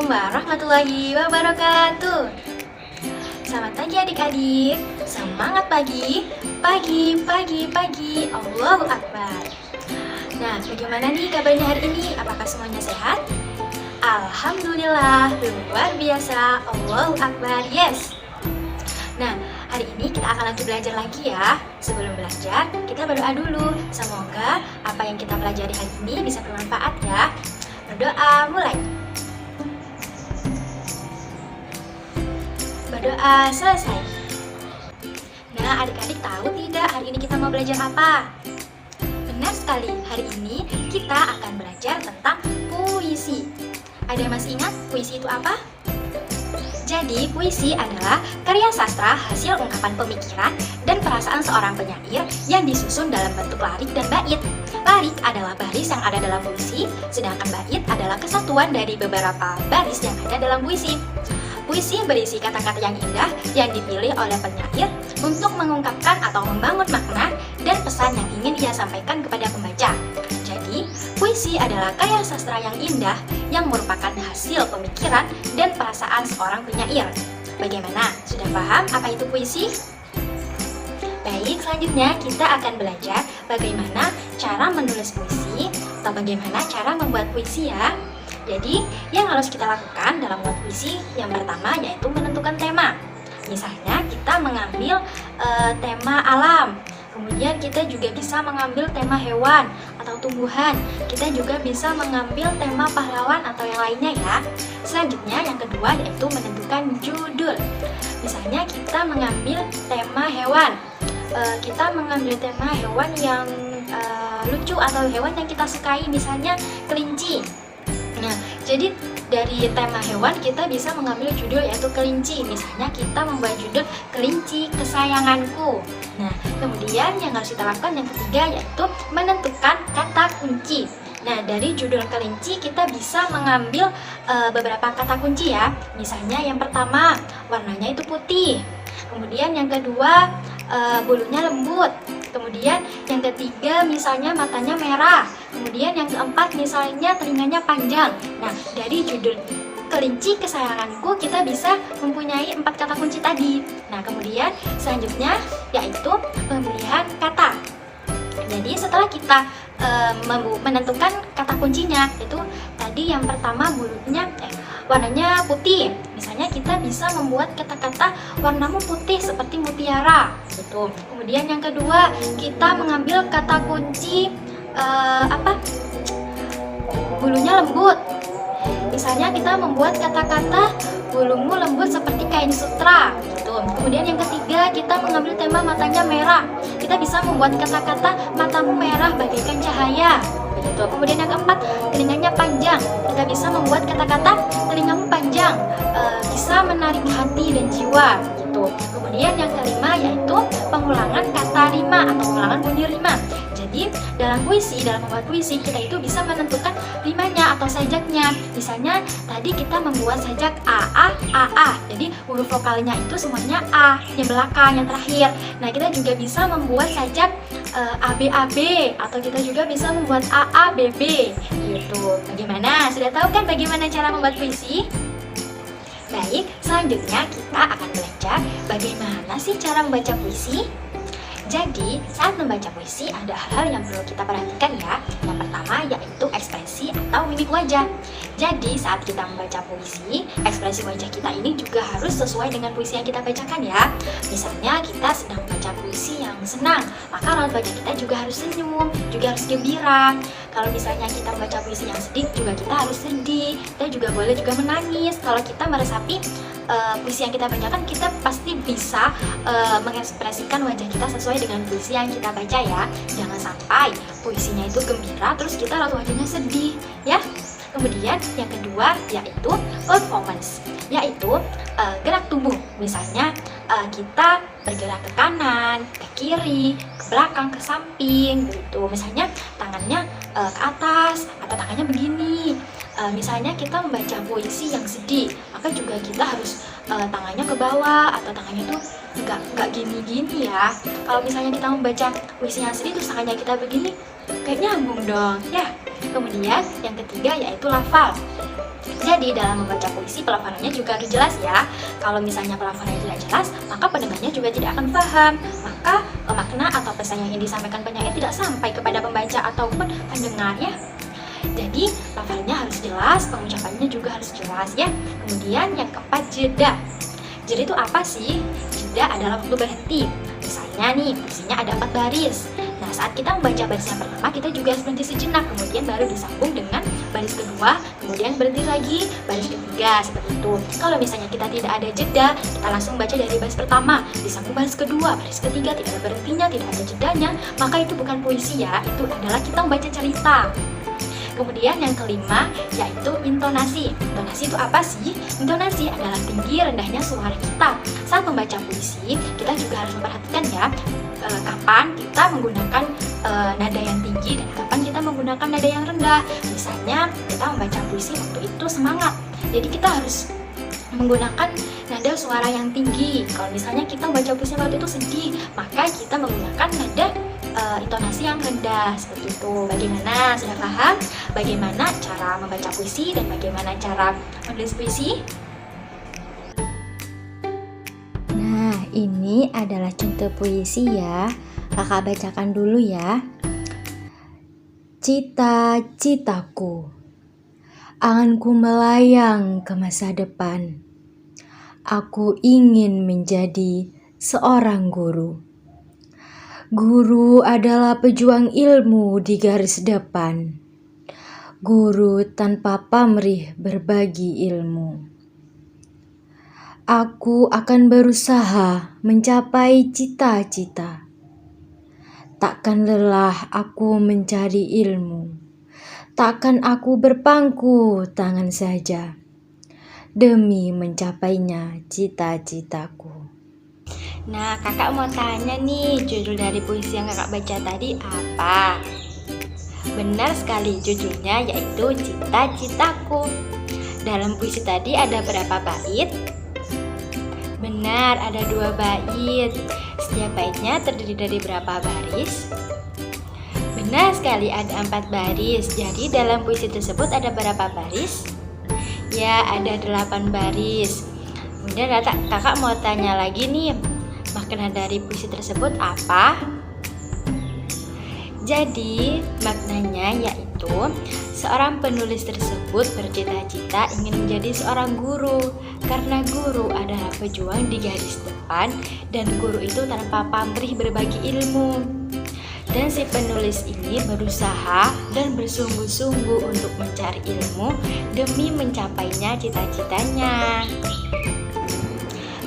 Assalamualaikum warahmatullahi wabarakatuh. Selamat pagi adik-adik. Semangat pagi, pagi, pagi, pagi. Allahu Akbar. Nah, bagaimana nih kabarnya hari ini? Apakah semuanya sehat? Alhamdulillah, luar biasa. Allahu Akbar, yes. Nah, hari ini kita akan lanjut belajar lagi ya. Sebelum belajar, kita berdoa dulu. Semoga apa yang kita pelajari hari ini bisa bermanfaat ya. Berdoa mulai. Berdoa selesai. Nah, adik-adik tahu tidak hari ini kita mau belajar apa? Benar sekali, hari ini kita akan belajar tentang puisi. Ada yang masih ingat puisi itu apa? Jadi, puisi adalah karya sastra hasil ungkapan pemikiran dan perasaan seorang penyair yang disusun dalam bentuk larik dan bait. Larik adalah baris yang ada dalam puisi, sedangkan bait adalah kesatuan dari beberapa baris yang ada dalam puisi. Puisi berisi kata-kata yang indah yang dipilih oleh penyair untuk mengungkapkan atau membangun makna dan pesan yang ingin ia sampaikan kepada pembaca. Jadi, puisi adalah karya sastra yang indah yang merupakan hasil pemikiran dan perasaan seorang penyair. Bagaimana? Sudah paham apa itu puisi? Baik, selanjutnya kita akan belajar bagaimana cara menulis puisi atau bagaimana cara membuat puisi ya. Jadi, yang harus kita lakukan dalam membuat puisi yang pertama yaitu menentukan tema. Misalnya, kita mengambil tema alam. Kemudian kita juga bisa mengambil tema hewan atau tumbuhan. Kita juga bisa mengambil tema pahlawan atau yang lainnya ya. Selanjutnya yang kedua yaitu menentukan judul. Misalnya kita mengambil tema hewan. Kita mengambil tema hewan yang lucu atau hewan yang kita sukai, misalnya kelinci. Nah, jadi dari tema hewan kita bisa mengambil judul yaitu kelinci. Misalnya kita membuat judul kelinci kesayanganku. Nah, kemudian yang harus kita lakukan yang ketiga yaitu menentukan kata kunci. Nah, dari judul kelinci kita bisa mengambil beberapa kata kunci ya. Misalnya yang pertama warnanya itu putih. Kemudian yang kedua bulunya lembut. Kemudian yang ketiga misalnya matanya merah. Kemudian yang keempat misalnya telinganya panjang. Nah, dari judul kelinci kesayanganku kita bisa mempunyai 4 kata kunci tadi. Nah, kemudian selanjutnya yaitu pemilihan kata. Jadi setelah kita menentukan kata kuncinya, itu tadi yang pertama warnanya putih. Misalnya kita bisa membuat kata-kata warnamu putih seperti mutiara gitu. Kemudian yang kedua kita mengambil kata kunci bulunya lembut. Misalnya kita membuat kata-kata bulumu lembut seperti kain sutra gitu. Kemudian yang ketiga kita mengambil tema matanya merah. Kita bisa membuat kata-kata matamu merah bagaikan cahaya begitu. Kemudian yang keempat telinganya panjang. Kita bisa membuat kata-kata telingamu panjang bisa menarik hati dan jiwa gitu. Kemudian yang kelima yaitu pengulangan kata rima atau pengulangan bunyi rima. Jadi dalam membuat puisi kita itu bisa menentukan rimanya atau sajaknya. Misalnya tadi kita membuat sajak a. Jadi huruf vokalnya itu semuanya a, yang belakang, yang terakhir. Nah, kita juga bisa membuat sajak ab atau kita juga bisa membuat aabb gitu. Bagaimana? Sudah tahu kan bagaimana cara membuat puisi? Baik, selanjutnya kita akan belajar bagaimana sih cara membaca puisi. Jadi, saat membaca puisi ada hal yang perlu kita perhatikan ya. Yang pertama yaitu ekspresi atau mimik wajah. Jadi, saat kita membaca puisi, ekspresi wajah kita ini juga harus sesuai dengan puisi yang kita bacakan ya. Misalnya kita sedang membaca puisi yang senang, maka raut wajah kita juga harus senyum, juga harus gembira. Kalau misalnya kita membaca puisi yang sedih, juga kita harus sedih. Kita juga boleh juga menangis. Kalau kita meresapi puisi yang kita bacakan, kita pasti bisa mengekspresikan wajah kita sesuai dengan puisi yang kita baca ya. Jangan sampai puisinya itu gembira terus kita raut wajahnya sedih ya. Kemudian yang kedua yaitu performance, yaitu gerak tubuh. Misalnya kita bergerak ke kanan, ke kiri, ke belakang, ke samping gitu. Misalnya tangannya ke atas atau tangannya begini. Misalnya kita membaca puisi yang sedih, maka juga kita harus tangannya ke bawah atau tangannya tuh nggak gini-gini ya. Kalau misalnya kita membaca puisi yang sedih terus tangannya kita begini, kayak nyambung dong ya. Kemudian yang ketiga yaitu lafal. Jadi dalam membaca puisi pelafalannya juga harus jelas ya. Kalau misalnya pelafalannya tidak jelas, maka pendengarnya juga tidak akan paham. Maka makna atau pesan yang ingin disampaikan penyair tidak sampai kepada pembaca ataupun pendengarnya. Jadi pelafalannya harus jelas, pengucapannya juga harus jelas ya. Kemudian yang keempat, jeda. Jeda itu apa sih? Jeda adalah waktu berhenti. Misalnya nih, puisinya ada 4 baris. Nah, saat kita membaca baris yang pertama, kita juga harus berhenti sejenak, kemudian baru disambung dengan baris kedua, kemudian berhenti lagi, baris ketiga, seperti itu. Kalau misalnya kita tidak ada jeda, kita langsung baca dari baris pertama, disambung baris kedua, baris ketiga, tidak ada berhentinya, tidak ada jedanya, maka itu bukan puisi ya, itu adalah kita membaca cerita. Kemudian yang kelima, yaitu intonasi. Intonasi itu apa sih? Intonasi adalah tinggi rendahnya suara kita. Saat membaca puisi, kita juga harus memperhatikan ya, kapan kita menggunakan nada yang tinggi dan kapan kita menggunakan nada yang rendah. Misalnya kita membaca puisi waktu itu semangat, jadi kita harus menggunakan nada suara yang tinggi. Kalau misalnya kita membaca puisi waktu itu sedih, maka kita menggunakan nada intonasi yang rendah, seperti itu. Bagaimana? Sudah paham bagaimana cara membaca puisi dan bagaimana cara menulis puisi? Nah, ini adalah contoh puisi ya. Kakak bacakan dulu ya. Cita-citaku, anganku melayang ke masa depan. Aku ingin menjadi seorang guru. Guru adalah pejuang ilmu di garis depan. Guru tanpa pamrih berbagi ilmu. Aku akan berusaha mencapai cita-cita. Takkan lelah aku mencari ilmu. Takkan aku berpangku tangan saja demi mencapainya cita-citaku. Nah, kakak mau tanya nih, judul dari puisi yang kakak baca tadi apa? Benar sekali, judulnya yaitu Cita-citaku. Dalam puisi tadi ada berapa bait? Benar, ada 2 bait. Setiap baitnya terdiri dari berapa baris? Benar sekali, ada 4 baris. Jadi dalam puisi tersebut ada berapa baris? Ya, ada 8 baris. Kemudian kakak mau tanya lagi nih, makna dari puisi tersebut apa? Jadi maknanya yaitu seorang penulis tersebut bercita-cita ingin menjadi seorang guru, karena guru adalah pejuang di garis depan dan guru itu tanpa pamrih berbagi ilmu. Dan si penulis ini berusaha dan bersungguh-sungguh untuk mencari ilmu demi mencapainya cita-citanya.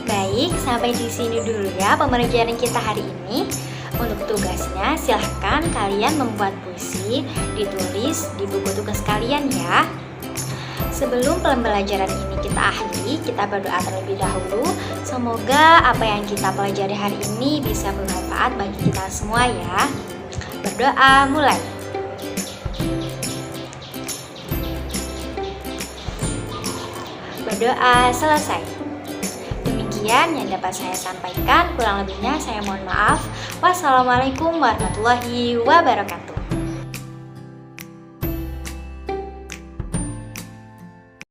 Baik, sampai di sini dulu ya pembelajaran kita hari ini. Untuk tugasnya, silahkan kalian membuat puisi, ditulis di buku tugas kalian ya. Sebelum pembelajaran ini kita akhiri, kita berdoa terlebih dahulu. Semoga apa yang kita pelajari hari ini bisa bermanfaat bagi kita semua ya. Berdoa mulai. Berdoa selesai. Yang dapat saya sampaikan, kurang lebihnya saya mohon maaf. Wassalamualaikum warahmatullahi wabarakatuh.